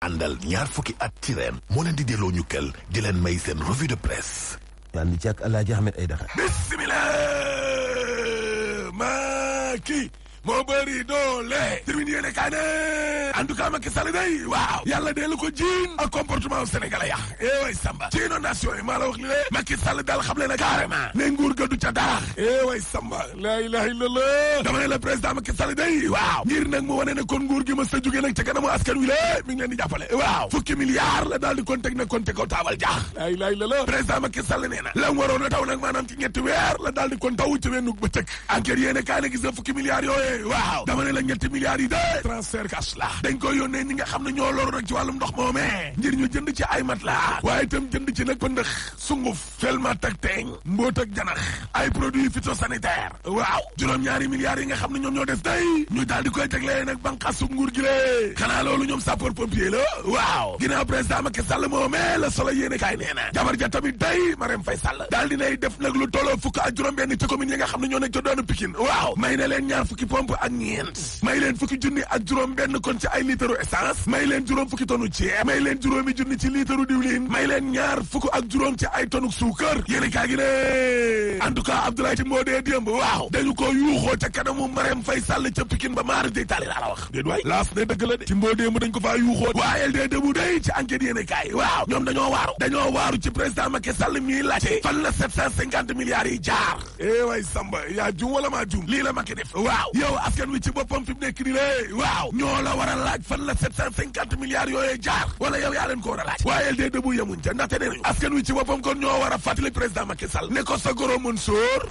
àndal ñaar fukki at ci ren moo leen di delloo ñu kël di leen may seen revue de presse. ànd ci ak Alaaji Ahmed Aïdara. bismillah Macky moo bëri doole termine yéene kaa ne en tout cas Macky Sall day waaw yàlla dee la ko jiin ak comportement sénégalais ya way Samba ci inondation yi maa la wax li lée Macky Sall daal xam le na carrément ne nguur ga du ca dara way Samba la ilaha illallah dama ne la président Macky Sall day waaw ngir nag mu wane ne kon nguur gi ma sa jógee nag ca kanamu askan wi lée mi ngi leen di jàppale waaw fukki milliards la daal di kon teg nag kon te ko taabal jaax la ilaha illallah président Macky Sall nee na la mu waroon a taw nag maanaam ci ñetti weer la daal di kon taw ci wennug ba tëkk enquête yéene kaa ne gis nga fukki milliards yooyu waaw dama ne la ñetti milliards yi de transfert cash la dañ koy yónnee ñi nga xam ne ñoo loru nag ci wàllum ndox moomee ngir ñu jënd ci ay matelas waaye itam jënd ci nag pëndëx sunguf felmat ak teeñ mbóot ak janax ay produits phytosanitaires waaw juróom-ñaari milliards yi nga xam ne ñoom ñoo des day ñu daal di koy teglee nag banqaasu nguur gi lée xanaa loolu ñoom sapeur pompier la waaw ginnaaw président Macky Sall moomee la solo yéene kaay nee na jabar ja tamit day Marème Faye Sall daal dinay def nag lu tolloo fukk ak juróom-benn ci commune yi nga xam ne ñoo nekk ca doonu Pikine waaw may na leen ñaar fukki pompe ak may leen fukki junni ak juróom benn kon ci ay litre essence may leen juróom fukki tonu ceeb may leen juróomi junni ci litre diwlin may leen ñaar fukk ak juróom ci ay tonu suukar yéen kaa gi ne en tout cas Abdoulaye Timbo dee démb waaw dañu ko yuuxoo ca kanamu Marème Faye Sall ca Pikine ba maara day tali laa la wax déet waay laas ne dëgg la de Timbo démb dañ ko faa yuuxoo waaye dee démb day ci enquête yéen kaay waaw ñoom dañoo waaru ci président Macky Sall mii laajte fan la 750 milliards yi jaar way Samba yaa jum wala maa jum lii la Macky def waaw yow askan wi ci boppam fi mu nekk nii lée waaw ñoo la war a laaj fan la 750 milliards yooyee jaar wala yow yaa leen ko war a laaj waaye dee dëbu yemuñ ca ndaxte nee nañu askan wi ci boppam kon ñoo war a fàttali président Macky Sall ne ko sa goro Mansour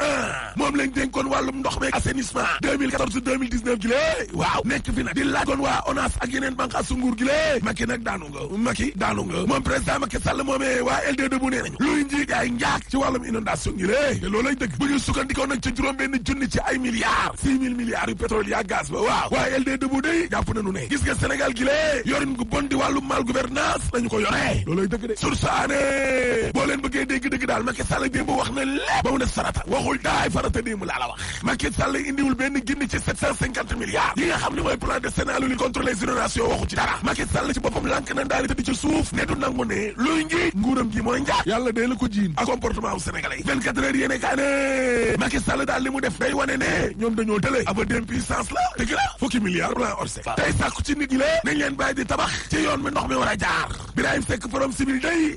moom lañ dénkoon wàllum ndox meeg assainissement 2014 2019 gi lée waaw nekk fi nag di laaj kon waa ONAS ak yeneen banqaasu nguur gi lée Macky nag daanu nga moom président Macky Sall moomee waa LD dëbu nee nañu luy njiig ay njaak ci wàllum inondation gi lée te loolay dëgg bu ñu sukkandikoo nag ci juróom benn junni ci ay milliards 6 000 milliards yu pétrole yaa gaz ba waaw waaye LD dëbu day jàpp nañu ne gis nga Sénégal gi lée yorin gu bon di wàllum mal gouvernance lañu ko yoree looloy dëgg de sursaane boo leen bëggee dégg daal Macky Sall démb wax na lépp ba mu def farata waxul daay farata démb laa la wax Macky Sall indiwul benn gindi ci 750 milliards yi nga xam ne mooy plan décennal lutte contre les inondations waxu ci dara Macky Sall ci boppam lànk na daal di tëdd ci suuf ne du nangu ne luy nji nguuram gi mooy njaak yàlla dee la ko jiin ak comportement wu sénégalais yi 24 heures yéene kaa ne Macky Sall daal li mu def day wane ne ñoom dañoo tële aba d'impuissance la dëgg la fukki milliards plan Orsec tey sàkku ci nit ñi la nañ leen bàyyi di tabax ci yoon mi ndox mi war a jaar Birahim Seck forum civil day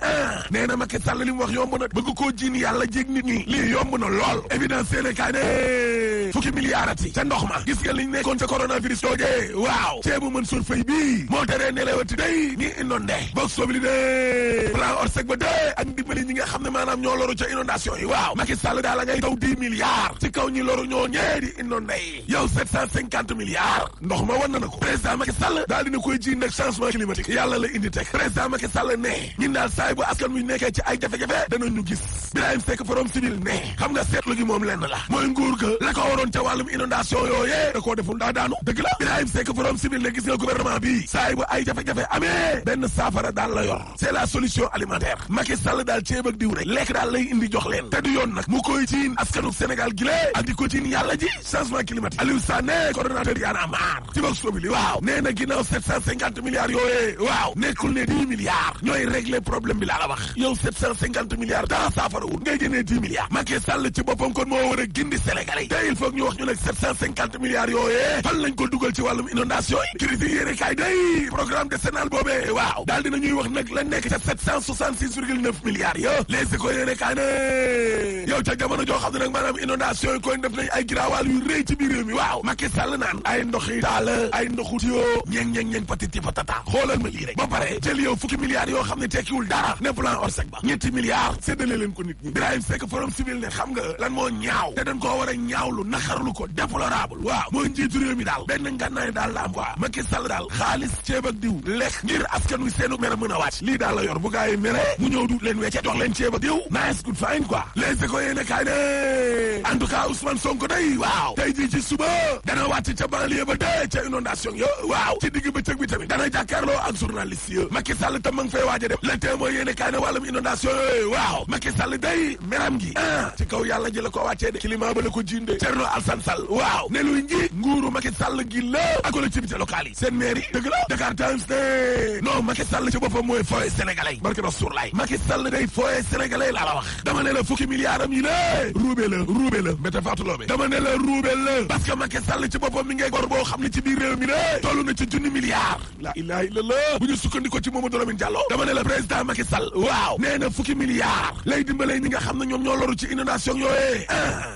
nee na Macky Sall li mu wax yomb na bëgg koo jiin yàlla jéeg nit ñi lii yomb na lool évidence yéene kaa ne fukki milliards ati ca ndox ma gis nga liñ nekkoon ca coronavirus toojee waaw ceebu Mansour Faye bii moo teree nelewati day ñi inondé boog sobli de plan Orsec ba dee ak ndimbali ñi nga xam ne maanaam ñoo loru ca inondation yi waaw Macky Sall daal la ngay taw 10 milliards ci kaw ñi loru ñoo ñee di inondé yi yow 750 milliards ndox ma wan na ko président Macky Sall daal dina koy ji nag changement climatique yàlla la indi teg président Macky Sall ne ñun daal saay bu askan wi nekkee ci ay jafe-jafe danañu gis Birahim Seck forum civil ne xam nga seetlu gi moom lenn la mooy nguur ga la ko waroon ca wàllum inondation yooyee da koo deful daa daanu dëgg la Birahim Seck forum civil ne gis nga gouvernement bi saay bu ay jafe-jafe amee benn saafara daal la yor c'est la solution alimentaire Macky Sall daal ceeb ak diw rek lekk daal lay indi jox leen te du yoon nag mu koy jiin askanu Sénégal gi lee ak di ko jiin yàlla ji changement climatique Aliou Sané coordonnateur Y'en a marre ci Vox Populi waaw nee na ginnaaw 750 milliards yooyee waaw nekkul ne 10 milliards ñooy régler problème bi laa la wax yow 750 milliards daa saafara wut ngay génnee 10 milliards Macky Sall ci boppam kon moo war a gindi Sénégalais te il faut ñu wax ñu nag 750 milliards yooyee fan lañ ko dugal ci wàllum inondation yi critique yéene kaay day programme décennal boobee waaw daal dina ñuy wax nag la nekk ca 766,9 milliards yo les écoles yéene kaay ne yow ca jamono joo xam ne nag maanaam inondation yi koy def nañ ay giraawaal yu rëy ci biir réew mi waaw Macky Sall naan ay ndox yi daal ay ndoxu tiyoo ñeng patiti patata xoolal ma lii rek ba pare jël yow fukki milliards yoo xam ne tekkiwul dara ne plan Orsec ba ñetti milliards séddale leen ko nit ñi Birahim Seck forum civil ne xam nga lan moo ñaaw te dañ koo war a ñaawlu naxarlu ko déplorable waaw mooy njiitu réew mi daal benn ngànnaay daal la am quoi Macky Sall daal xaalis ceeb ak diw lekk ngir askan wi seenu mere mën a wàcc lii daal la yor bu gaa yi mere mu ñëw du leen wecce jox leen ceeb ak diw nice good fine quoi les écoles yéene kaay ne en tout cas Ousmane Sonko day waaw tey jii ci suba dana wàcc ca banlieue ba dee ca inondation yo waaw ci digg bëccëg bi tamit dana jàkkaarloo ak journaliste yi Macky Sall tam ma ngi fay waaj a dem Le Témoin yéene kaay ne wàllum inondation yooyu waaw Macky Sall day meram gi ci kaw yàlla ji la ko wàccee de climat ba la ko jinde Thierno Alassane Sall waaw ne luy nji nguuru Macky Sall gi la ak collectivité locale yi seen maire yi dëgg la Dakar Times ne non Macky Sall ci boppam mooy fooye sénégalais barke na suur laay Macky Sall day fooye sénégalais laa la wax dama ne la fukki milliards am yi la ruube la mbéta faatuloobe dama ne la ruube la parce que Macky Sall ci boppam mi ngay bor boo xam ne ci biir réew mi la toll na ci junni milliards la ilaha illallah bu ñu sukkandiko ci Mamadou Lamine Diallo dama ne la président Macky Sall waaw nee na fukki milliards lay dimbalee ñi nga xam ne ñoom ñoo loru ci inondation yooyee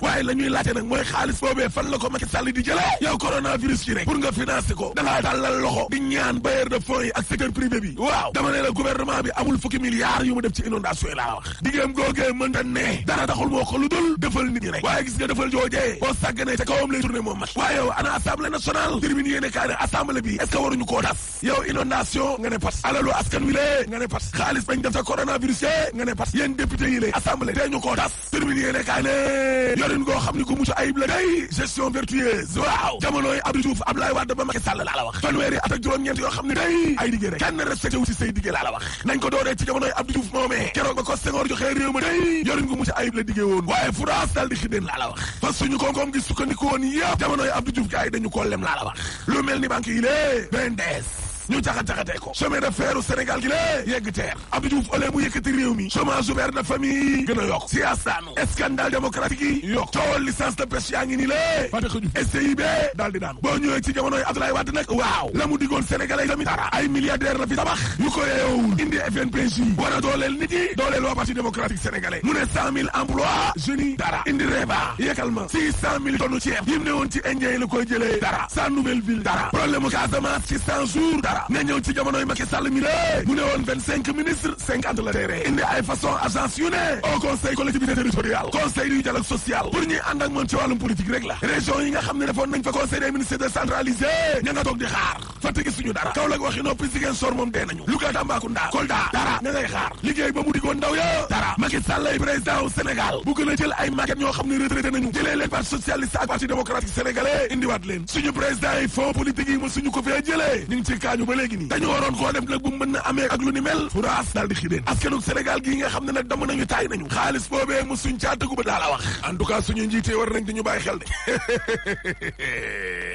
waaye la ñuy laajte nag mooy xaalis boobee fan la ko Macky Sall di jëlee yow coronavirus ci rek pour nga financer ko da ngaa tàllal loxo di ñaan bailleur de fonds yi ak secteur privé bi waaw dama ne la gouvernement bi amul fukki milliards yu mu def ci inondation yi laa wax diggéem googee mënta ne dara taxul moo ko lu dul defal nit ñi rek waaye gis nga defal joojee boo sàgganee ca kawam lay tourné moom mat waaye yow ana assemblée nationale tribune yéene kaa ne assemblée bi est-ce que waruñu koo tas yow inondation nga ne pat alalu askan wi lée nga ne pat xaalis bañ def ca coronavirus yee nga ne pat yéen député yi lée assemblée tee ñu koo tas tribune yéene kaa ne yorin goo xam ni ku mucc ayib la day gestion vertueuse waaw jamonoy Abdou Diouf Abdoulaye Wade ba Macky Sall laa la wax fanweeri at ak juróom-ñeent yoo xam ne day ay diggée rek kenn respecté wu ci say diggée laa la wax nañ ko dooree ci jamonoy Abdou Diouf moomee keroog ba ko Senghor joxee réew ma day yorin gu mucc ayib la diggée woon waaye France daal di xideen laa la wax fa suñu koom-koom gi sukkandiku woon yëpp jamonoy Abdou Diouf gars yi dañu ko lem laa la wax lu mel ni banque yi lée BNDES ñu jaxat-jaxatee ko chemin de fer u Sénégal gi lée yegg teer Abdou Diouf ole mu yëkkati réew mi chômage ouvert de famille gën a yokk siyasaanu scandale démocratique yi yokk coowal licence de pêche yaa ngi nii lée Fatick STIB daal di daanu boo ñëwee ci jamonoy Abdoulaye Wade nag waaw la mu diggoon Sénégalais tamit dara ay milliardaire la fi tabax yu ko yeewul indi FNPJ war a dooleel nit yi dooleel waa parti démocratique sénégalais mu ne 100 000 emplois jeunes yi dara indi reeba yekkal ma 600 000 tonnes ceeb yim ne woon ci indien yi la koy jëlee dara sa nouvelle ville dara problème mu Casamance ci 100 jours dara nga ñëw ci jamonoy Macky Sall mi lée mu ne woon 25 ministres 50 la tere indi ay façon agence yu ne au conseil collectivité territoriale conseil du dialogue social pour ñuy ànd ak moom ci wàllum politique rek la région yi nga xam ne defoon nañ fa conseil des ministres décentralisé ña nga toog di xaar Fatick suñu dara Kaolack waxi noppi Ziguinchor moom dee nañu Louga Tambacounda Kolda dara ña ngay xaar liggéey ba mu diggoon ndaw ya dara Macky Sall ay président au Sénégal bu gën a jël ay màgget ñoo xam ne retraité nañu jëlee leen parti socialiste ak parti démocratique sénégalais indiwaat leen suñu président yi fonds politique yi ma suñu ko fee jëlee ñu ngi ci kaañu ba léegi nii dañu waroon koo def nag bu mën na amee ak lu ni mel furaas daal di xideen askanug Sénégal gii nga xam ne nag dama nañu taay nañu xaalis boobee mu suñ caa tëggu ba daa la wax en tout cas suñu njiitee war nañ di ñu bàyyi xel de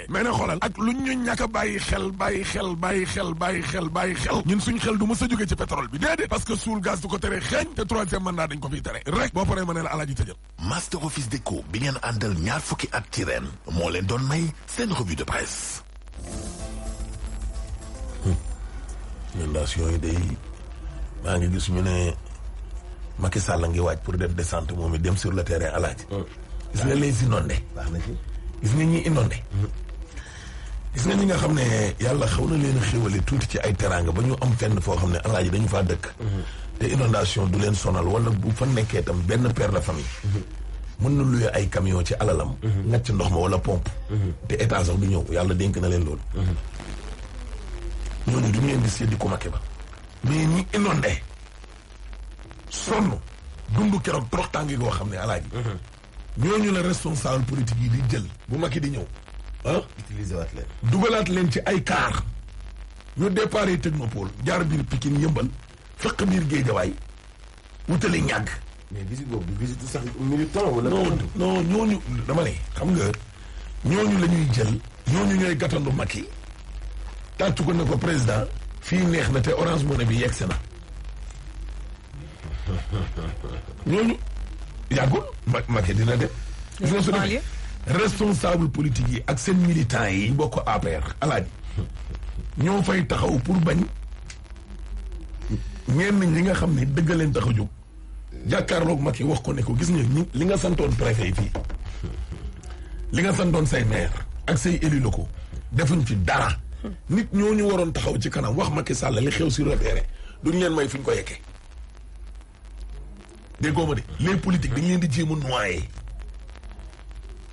mais na xoolal ak lu ñu ñàkk a bàyyi xel ñun suñ xel du mës a jóge ci pétrole bi déedéet parce que suul gaz du ko tere xeeñ te troisième mandat dañ ko fiy tere rek boo paree ma ne la alaaji tëjal Master Office Déco bi ngeen àndal ñaar fukki at ci ren moo leen doon may seen revue de presse. inondation yi day maa ngi gis ñu ne Macky Sall ngi waaj pour def descente moom it dem sur le terrain alaaji gis nga les inondés baax na ci gis nga ñi inondé gis nga ñi nga xam ne yàlla xaw na leen xéwale tuuti ci ay teranga ba ñu am fenn foo xam ne alaaji dañu faa dëkk te inondation du leen sonal wala bu fa nekkee tam benn père de famille mën na luye ay camion ci alalam ngacc ndox ma wala pompe te état sax du ñëw yàlla dénk na leen loolu ñooñu du ñu leen di séddi ko Macky ba mais ñi inondé sonn dund keroog toroxtaange goo xam ne alaaji ñooñu la responsable politique yi di jël bu Macky di ñëw utiliser waat leen dugalaat leen ci ay car ñu départ technopole jaar biir Pikine yëmbal fekk biir Géejawaay wutali ñàgg mais visite boobu du visite sax militant wala non ñooñu dama ne xam nga ñooñu la ñuy jël ñooñu ñooy gàttandu Macky tàccu ko ne ko président fii neex na te Orange Money bi yegsi na ñooñu yàggul Macky dina dem gis nga su demee responsable politique yi ak seen militants yi bokk APR alaaji ñoo fay taxaw pour bañ ñenn ñi nga xam ne dëgg leen tax a jóg jàkkaarloog Macky wax ko ne ko gis nga li nga santoon préfet yi fii li nga santoon say maire ak say élus locaux defuñ ci dara nit ñooñu waroon taxaw ci kanam wax Macky Sall li xew sur le terrain duñ leen may fuñ ko yekkee déggoo ma de les politiques dañ leen di jéem a noyé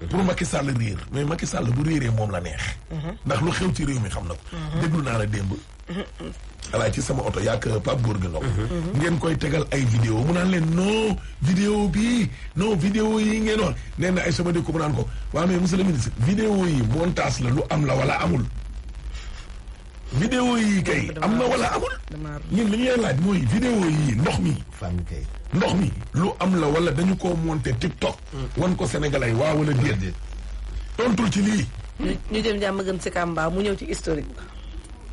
pour Macky Sall réer mais Macky Sall bu réeree moom la neex ndax lu xew ci réew mi xam na ko déglu naa la démb alaay ci sama oto yaak Pape Gorgui Ndong ngeen koy tegal ay vidéo mu naan leen non vidéo bii non vidéo yi ngeen wax nee na ay sama dégg ko mu naan ko waaw mais monsieur le ministre vidéo yi montage la lu am la wala amul vidéo yi kay am na wala amul ñun li ñu leen laaj mooy vidéo yi ndox mi lu am la wala dañu ko monté TikTok wan ko sénégalais waaw wala déet tontul ci lii ñu dem jàmm gën si Kamba mu ñëw ci historique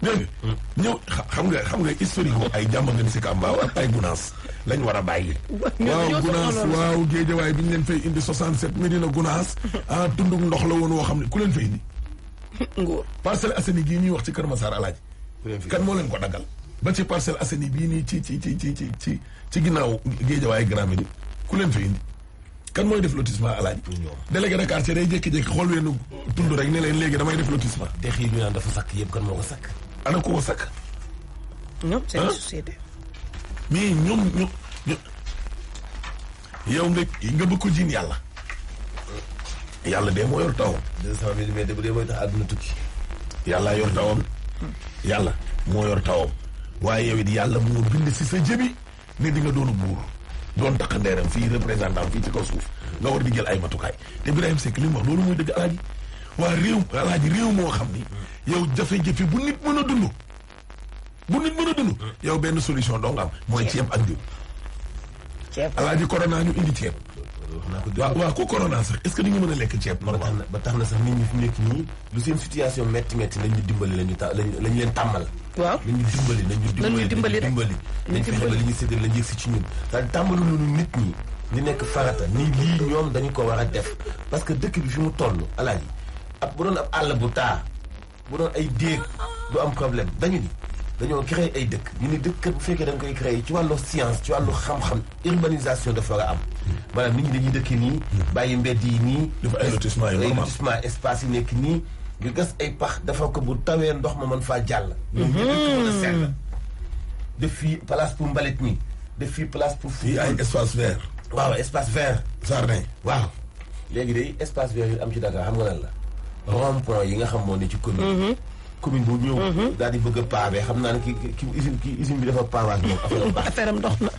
dégg nga ñëw xam nga historique ko ay jàmm ngeen si Kambaaw ak ay Gunaas lañ war a bàyyi. waaw Gunaas waaw Géejawaay bi ñu leen fay indi 67 Medina Gunaas tundug ndox la woon woo xam ne ku leen fay indi. Ngor Parcelles Assainies gii ñuy wax ci Kër Massar Alaaji. kan moo leen ko daggal. ba ci Parcelles Assainies bii nii ci ginnaaw Géejawaay Grand Médine ku leen fay indi. kan mooy def lotissement Alaaji. délégué de quartier day jékki-jékki xool weenu tund rek ne leen léegi damay def lotissement. dex yi ñu naan dafa sakk yëpp kan moo ko sakk. ana ko sakk. ñoom c'est une société. mais ñoom yow nga bëgg ko jiin yàlla. yàlla de moo yor tawam. 200 millimètres bu dee mooy tax àdduna tukki. yàlla yor tawam. yàlla moo yor tawam. waaye yow it yàlla moo bind si sa jëbi ne di nga doonu buur. doon tax ndeeram fii représentant fii ci kaw suuf nga war di jël ay matukaay te Birahim Seck li mu wax loolu mooy dëgg Alaaji. waa réew moo xam ni. yow jafe-jafe bu nit mën a dund. yow benn solution doo nga am mooy ceeb ak diw. Alaaji corona ñu indi ceeb. waaw ko corona sax est-ce que di nga mën a lekk ceeb normal. ba tax na sax nit ñi fi nekk nii lu seen situation métti lañ ñu dimbali lañ leen tàmmal. waaw nañ ñu dimbali nañ fexe ba li ñuy séddale lañ yëg si ci ñun. c'est-à-dire tàmbalu ñu nit ñi li nekk farata nii lii ñoom dañu ko war a def parce que dëkk bi fi mu toll Alaaji bu doon ab àll bu taa bu doon ay déeg du am problème dañoo créé ay dëkk ñu ni dëkk bu fekkee da nga koy créé ci wàllu science ci wàllu xam-xam urbanisation dafa war a am maanaam nit ñi dañuy dëkk nii bàyyi mbedd yi nii dafa ay lotissement espace yi nekk nii nga gas ay pax dafa ko bu tawee ndox ma mën faa jàll ñun ñu dëkk mën a sell def fii place pour mbalit mi def fii place pour fii ay espace vert waaw espace vert jardin waaw léegi day espace vert yu am ci Dakar xam nga lan la rond point yi nga xam moo ne ci commune bu ñëw daal di bëgg a pavé xam naa ne ki usine bi dafa pavage moom affaire am dox na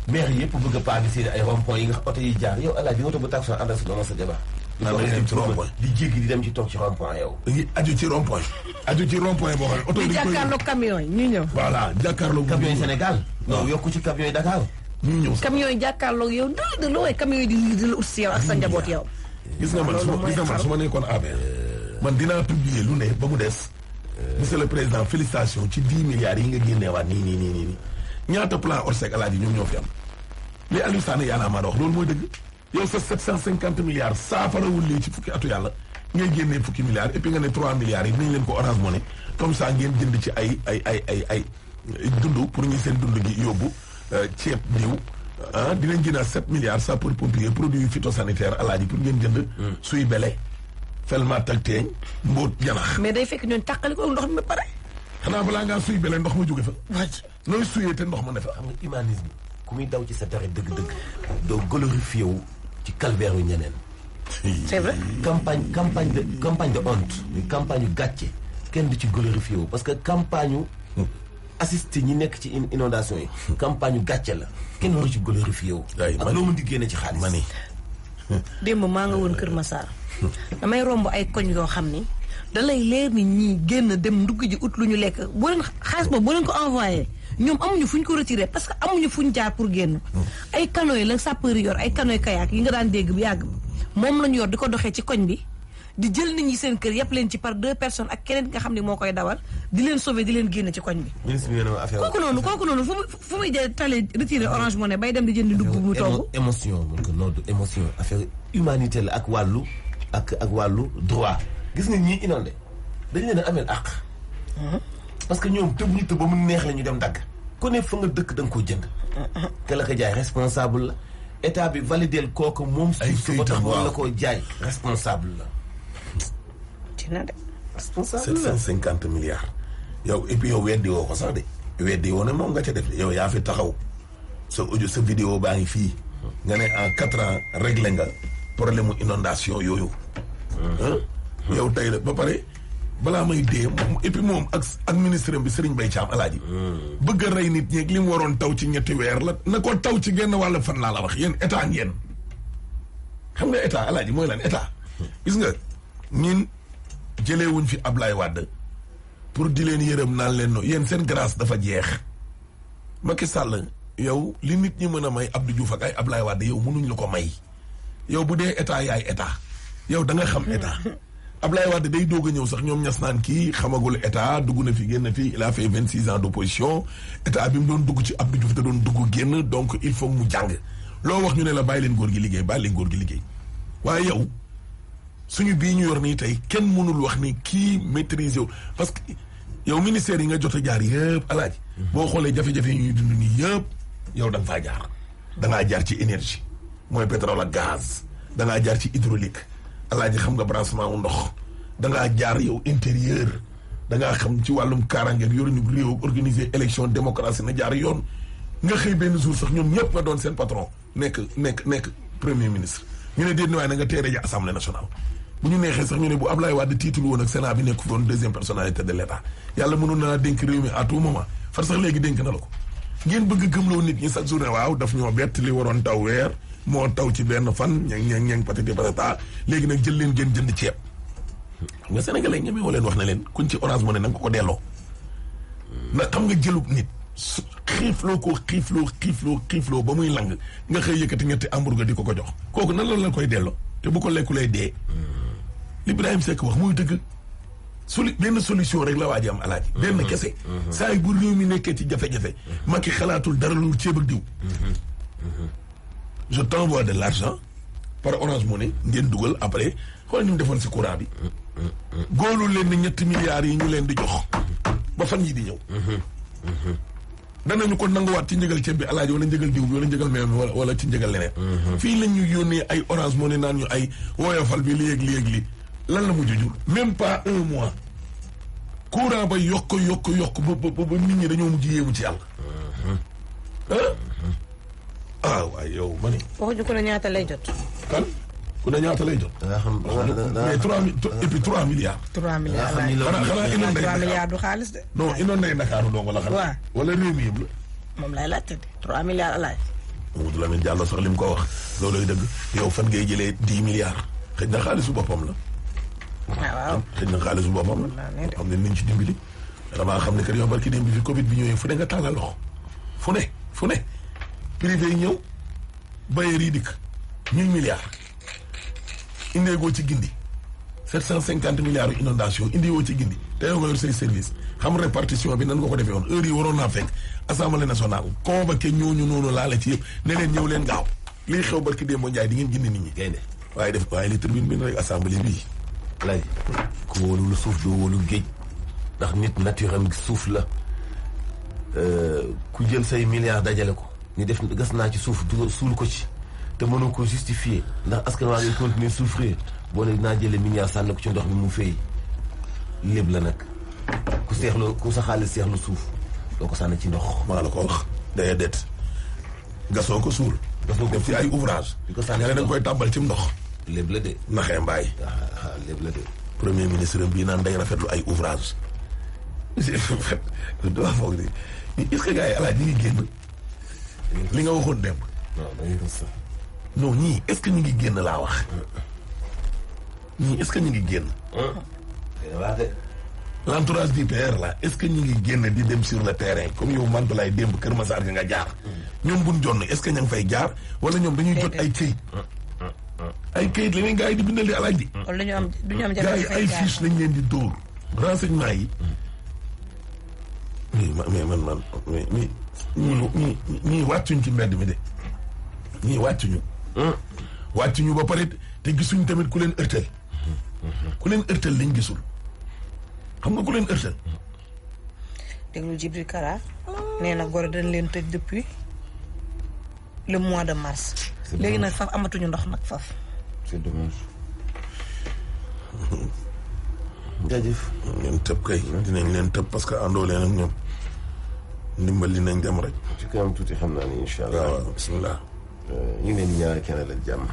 maire yëpp bëgg a pavé seen ay rond point yi nga oto yi jaar yow Alaaji oto bu taxaw àndal si dooma sa jabar di jéggi di dem ci toog ci rond point yow aju ci rond point boo xam ne oto di jàkkaarloog camion yi ñu ñëw voilà jàkkaarloog camion yi Sénégal non yokku ci camion yi Dakar ñu ñëw camion yi jàkkaarloog yow de loo way camion yi di la ut si yow ak sa njaboot yow gis nga man su ma nekkoon APR man dinaa publier lu ne ba mu des monsieur le président félicitations ci 10 milliards yi nga génneewaat nii ñaata plan Orsec Alaaji ñoom ñoo fi am li Aliou Sané Y'en a marre wax loolu mooy dëgg yow sa 750 milliards saafarawul lii ci fukki atu yàlla ngay génnee fukki milliards et puis nga ne 3 milliards yi dinañ leen ko Orange Money comme ça ngeen jënd ci ay dund pour ñu seen dund gi yóbbu ceeb diw dinañ jëndaat 7 milliards sapeurs-pompiers produits phytosanitaires Alaaji pour ngeen jënd suy bele felmat ak teeñ mbóot janax mais day fekk ñoon tàqali ko ndox mi pare xanaa balaa ngaa suy bele ndox ma jóge fa nooy suyee te ndox ma ne fa xam nga humanisme ku muy daw ci sa dara dëgg-dëgg doo glorifié wu ci calvaire yu ñeneen c'est vrai campagne de honte campagne yu gàcce kenn du ci glorifié wu parce que campagne yu assisté ñi nekk ci inondation yi campagne yu gàcce la kenn waru ci glorifié wu ak loo mën di génne ci xaalis mani démb maa nga woon Kër Massar damay romb ay koñ yoo xam ni da lay leer ni ñii génn dem ndugg ji ut lu ñu lekk boo leen xaalis boobu boo leen ko envoyé ñoom amuñu fu ñu ko retiré parce que amuñu fu ñu jaar pour génn ay canoë la sapeur yor ay canoë kayak yi nga daan dégg bu yàgg moom lañu yor di ko doxee ci koñ bi di jël nit ñi seen kër yëpp leen ci par 2 personnes ak keneen nga xam ne moo koy dawal di leen sauver di leen génn ci koñ bi kooku noonu fu muy jël tale retiré Orange Money bay dem di jënd ndugg bu togg émotion mun ko noddu émotion affaire humanité la ak wàllu droit gis nga ñii inondé dañu leen a ameel àq parce que ñoom tëb ñu tëb ba mu neex la ñu dem dagg ku ne fa nga dëkk da nga koo jënd te la ko jaay responsable la état bi valideel kooku moom suuf su ba tax moom la koo jaay responsable la dina de responsable la 750 milliards yow et puis yow weddi woo ko sax de weddi woo ne moom nga ca def yow yaa fi taxaw sa audio sa vidéo baa ngi fii nga ne en 4 ans réglé nga problème mu inondation yooyu yow tey la ba pare balaa may dee moom et puis moom ak ministre bi Serigne Mbaye Thiam alaaji bëgg a rey nit ñeeg li mu waroon taw ci ñetti weer la na ko taw ci genn wàll fan laa la wax yéen état ngeen xam nga état alaaji mooy lan état gis nga ñin jëleewuñ fi Ablaye Wade pour di leen yërëm naan leen no yéen seen grâce dafa jeex Macky Sall yow li nit ñi mën a may Abdou Diouf ak ay Ablaye Wade yow mënuñ la ko may yow bu dee état yaay état yow da nga xam état Ablaye Wade day doog a ñëw sax ñoom ñas naan kii xamagul état dugg na fi génn fi il a fait 26 ans d'opposition état bi mu doon dugg ci Abdou Diouf da doon dugg génn donc il faut mu jàng loo wax ñu ne la bàyyi leen góor gi liggéey bàyyi leen góor gi liggéey waaye yow suñu bii ñu yor nii tey kenn mënul wax ni kii maîtriser wu parce que yow ministère yi nga jot a jaar yëpp alaaji boo xoolee jafe-jafe yi ñuy dund nii yëpp yow da nga faa jaar da ngaa jaar ci énergie mooy pétrole ak gaz da ngaa jaar ci hydraulique alaaji xam nga branchement wu ndox da ngaa jaar yow intérieur da ngaa xam ci wàllum kaaraange yoruñu réew organiser élection démocratie na jaar yoon nga xëy benn jour sax ñoom ñëpp nga doon seen patron nekk premier ministre ñu ne déet ni waaye na nga teere ji assemblée nationale bu ñu neexee sax ñu ne bu Ablaye Wade tiitul woon ak Sénat bi nekk fi woon deuxième personnalité de l'État yàlla mënoon na la dénk réew mi à tout moment far sax léegi dénk na la ko ngeen bëgg gëmloo nit ñi chaque jour ne waaw daf ñoo bett li waroon taw weer moo taw ci benn fan ñang patati patata léegi nag jël leen ngeen jënd ceeb xam nga sénégalais ñeme woo leen wax na leen kuñ ci Orange Money na nga ko delloo ndax xam nga jëlub nit xiifloo ba muy lang nga xëy yëkkati ñetti hamburger di ko jox kooku nan la koy delloo te bu ko lekkulee dee li Ibrahima Seck wax muy dëgg benn solution rek la waa ji am alaaji benn kese saa yi bu réew mi nekkee ci jafe-jafe Macky xalaatul dara lu ceeb ak diw je t'envoie de l'argent par Orange Money ngeen dugal après xool ni mu defoon si courant bi góolu leen ni 7 milliards yi ñu leen di jox ba fan yi di ñëw danañu ko nanguwaat ci njëgal ceeb bi alaaji wala njëgal diw bi wala njëgal meew mi wala ci njëgal leneen fii la ñu yónnee ay Orange Money naan ñu ay woyofal bi léegi lan la mujj jur même pas 1 mois courant ba yokk ba nit ñi dañoo mujj yéemu ci yàlla waaye yow ma ni waxuñu ko ne ñaata lay jot kan ku ne ñaata lay jot da xam mais 3 milliards 3 milliards xanaa inondé 3 milliards du xaalis de non inondé Ndakaaru dong la xam wala réew mi yëpp la moom lay laajte de 3 milliards alaaj Mamadou Lamine Diallo sax li mu ko wax looloy dëgg yow fan ngay jëlee 10 milliards xëy na xaalisu boppam la waaw xëy na xaalisu boppam la xam ne nañ ci dimbali damaa xam ne kat yow barki démb bi fi Covid bi ñëwee fu ne nga tàllal loxo fu ne privé yi ñëw bailleurs yi dikk 1000 milliards indeegoo ci gindi 750 milliards yu inondation indiwoo ci gindi te yow nga yor say service xam répartition bi nan nga ko defee woon heure yi waroon naa fekk assemblée nationale convoqué ñooñu noonu laale ci yëpp ne leen ñëw leen gaaw lii xew barki démb Njaay di ngeen gindi nit ñi gaynde waaye li tribune bi rek assemblée bii laaj ku wóolu lu suuf doo wóolu géej ndax nit nature am suuf la ku jël say milliards dajale ko ñu def gas naa ci suuf du suul ko ci te mënoo ko justifier ndax askan waa ngi continuer souffrir boo ne dinaa jëlee milliards sànni ko ci ndox mi mu fay lépp la nag ku sa xaalis seexlu suuf doo ko sànni ci ndox maa la ko wax day det gasoo ko suul def ci ay ouvrage di ko sànni nga ne danga koy tàmbal ci ndox lépp la de naxee mbaay lépp la de premier ministre bii naan day rafetlu ay ouvrage dama foog ni est-ce que gars yi alaaj ñi ngi génn li nga waxoon démb non ñii est-ce que ñu ngi génn laa wax ñii est-ce que ñu ngi génn l'entourage du PR là est-ce que ñu ngi génn di dem sur le terrain comme yow Mantoulaye démb Kër Massar nga jaar ñoom buñ jonn est-ce que ña ngi fay jaar wala ñoom dañuy jot ay kayit leneen gars yi di bindal di alaaj di wala du ñu am gars yi ay fiche lañ leen di dóor renseignement yi mais ñii wàccuñ ci mbedd mi de ñii wàccuñu ba pare te gisuñ tamit ku leen ërtal lañ gisul xam nga ku leen ërtal déglu Djibril Kara nee na Gorée dañ leen tëj depuis le mois de mars léegi nag faf amatuñu ndox nag faf c'est dommage jaajëf ngeen tëb kay dinañ leen tëb parce que àndoo leen ak ñoom ndimbal li nañ dem rek ci kanam tuuti xam naa ni incha allah waaw bismillah ñu ngi leen di ñaanal kenn la jàmm